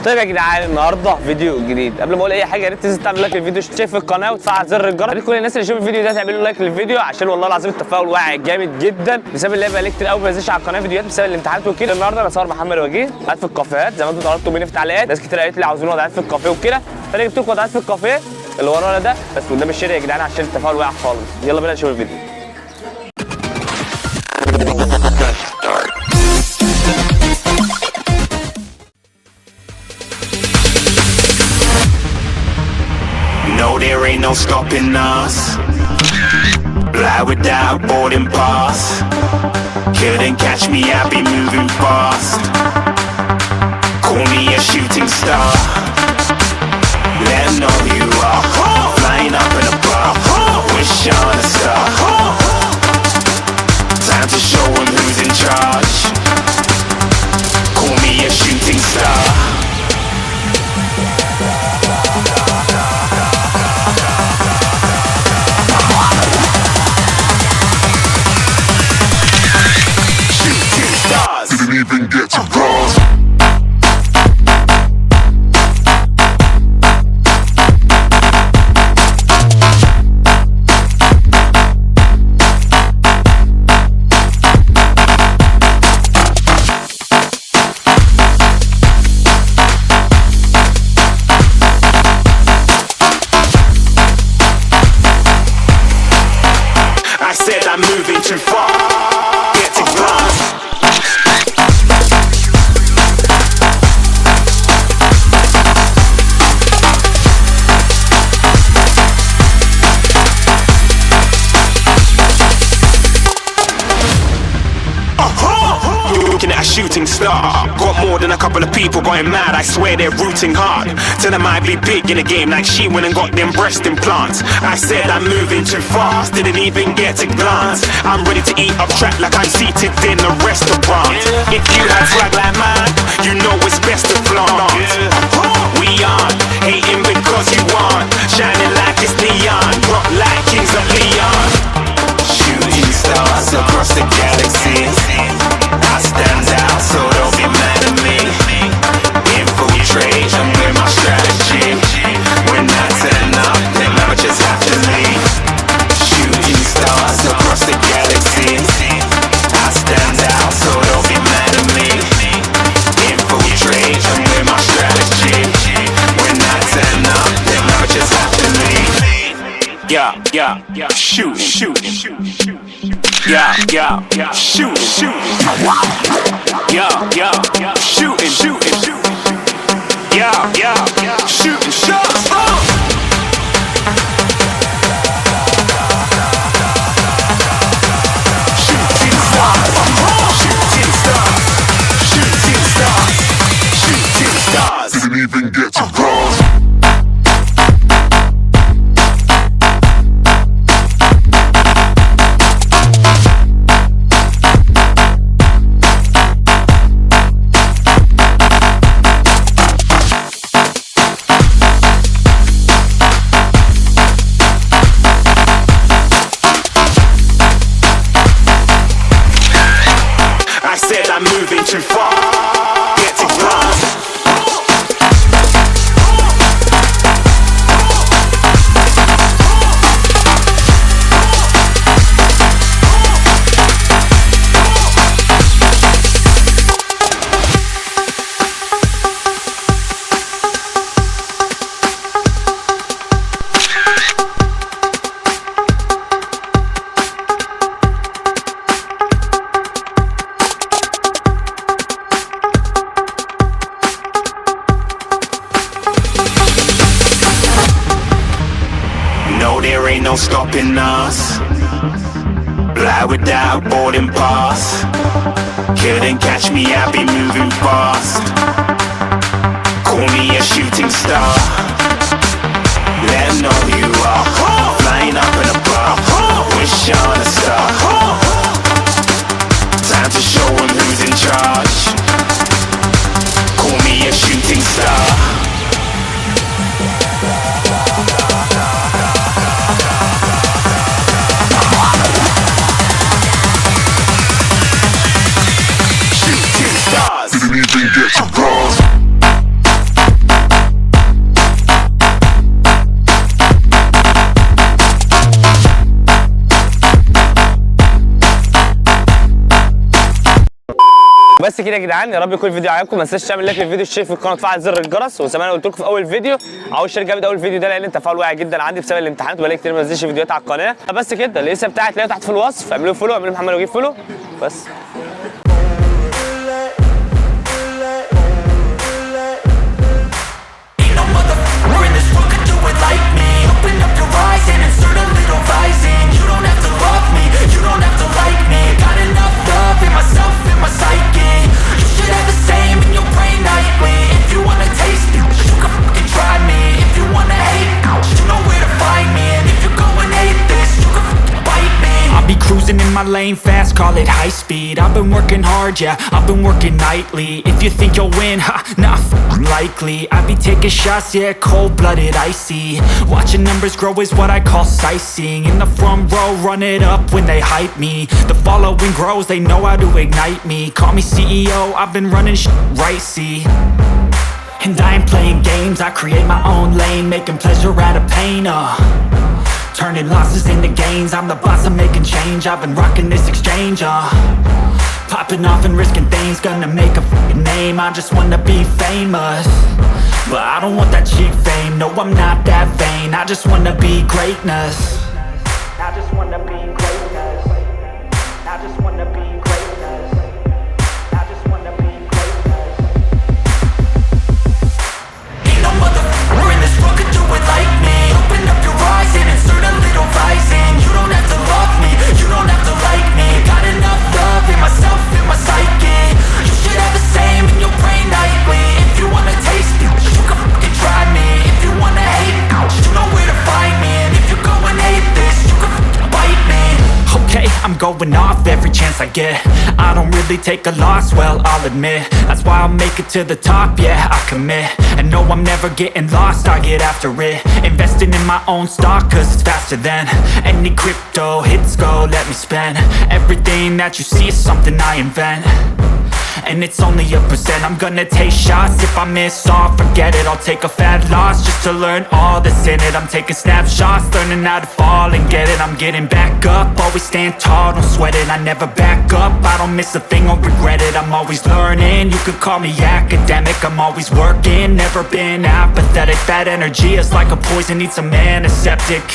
طيب يا جدعان النهارده فيديو جديد. قبل ما اقول اي حاجه يا ريت تنزل تعمل لايك للفيديو، تشترك في القناه وتفعل زر الجرس. يا ريت كل الناس اللي تشوف الفيديو ده تعملوا لايك للفيديو، عشان والله العظيم التفاعل واعي جامد جدا بسبب اللي بقى كتير قوي ما بنزلش على القناه فيديوهات بسبب الامتحانات وكده. النهارده انا صور محمد وجيه قاعد في الكافيهات زي ما انتم طلبتوا مني في التعليقات. ناس كتير قالت لي عاوزين وضعيات في الكافيه وكده، فانا جبت لكم وضعيات في الكافيه اللي ورانا ده بس قدام الشارع يا جدعان عشان التفاعل واقع خالص. يلا بينا نشوف الفيديو. No, there ain't no stopping us. Fly without boarding pass. Couldn't catch me, I'll be moving fast. Call me a shooting star. Let 'em know who you are. Flying up in a bar. Wish on a star. Time to show 'em who's in charge. Call me a shooting star. Didn't even get to cross. I said I'm moving too far. Get to cross. Looking at a shooting star. Got more than a couple of people going mad. I swear they're rooting hard. Tell them I'd be big in the game like she went and got them breast implants. I said I'm moving too fast, didn't even get a glance. I'm ready to eat up track like I'm seated in a restaurant. If you have swag like mine, you know it's best to flaunt. We aren't hating because you aren't shining like it's neon. Rock like kings of Leon. Shooting stars across the galaxy. I stand out, so don't be mad at me. Infiltrate, I'm with my strategy. When I turn up, then I just have to leave. Shooting stars across the galaxy. I stand out, so don't be mad at me. Infiltrate, I'm with my strategy. When I turn up, then I just have to leave. Yeah, shoot. Yeah, shoot. Yeah, shooting. Yeah, shooting shots. Shooting stars. Didn't even get to cross. I said I'm moving too far. Get to cross. No, there ain't no stopping us. Fly without boarding pass. Couldn't catch me, I'll be moving fast. Call me a shooting star. Let 'em know who you are. Flying up in a bar. Wish on a star. Time to show 'em who's in charge. Call me a shooting star. Shooting stars. Didn't even get to cross. بس كده يا جدعان، يا رب يكون الفيديو عجبكم. ما تنساش تعمل لايك للفيديو، اشترك في القناه وتفعل زر الجرس. وزي ما انا قلت لكم في اول فيديو، عاوز شركه جامده اول فيديو ده، لان التفاعل واقع جدا عندي بسبب الامتحانات وبقالي كتير ما بنزلش فيديوهات على القناه. بس كده الاسم بتاعي هتلاقيه تحت في الوصف، اعملوا فولو، اعملوا محمد وجيب فولو بس. Cruising in my lane fast, call it high speed. I've been working hard, yeah, I've been working nightly. If you think you'll win, ha, not likely. I be taking shots, yeah, cold-blooded, icy. Watching numbers grow is what I call sightseeing. In the front row, run it up when they hype me. The following grows, they know how to ignite me. Call me CEO, I've been running right, see. And I ain't playing games, I create my own lane, making pleasure out of pain, turning losses into gains. I'm the boss, I'm making change. I've been rocking this exchange, popping off and risking things. Gonna make a f***ing name. I just wanna be famous, but I don't want that cheap fame. No, I'm not that vain. I just wanna be greatness. I just wanna be greatness. I just wanna be greatness. I just wanna be greatness. Ain't no motherfucker in this world could do it like me. Open up your eyes and insert a little rising. You don't have to love me, you don't have to like me. Got enough love in myself, in my psyche. You should have the same in your brain nightly. If you wanna taste me, you can fucking try me. If you wanna hate, you know where to find me. And if you go and hate this, you can fucking bite me. Okay, I'm going off every chance I get. I don't really take a loss, well, I'll admit. That's why I'll make it to the top, yeah, I commit. And no, I'm never getting lost, I get after it. Investing in my own stock, cause it's faster than any crypto hits go, let me spend. Everything that you see is something I invent, and it's only a percent. I'm gonna take shots, if I miss all, forget it. I'll take a fat loss just to learn all that's in it. I'm taking snapshots, learning how to fall and get it. I'm getting back up, always stand tall, don't sweat it. I never back up, I don't miss a thing or regret it. I'm always learning, you could call me academic. I'm always working, never been apathetic. That energy is like a poison, needs some antiseptic.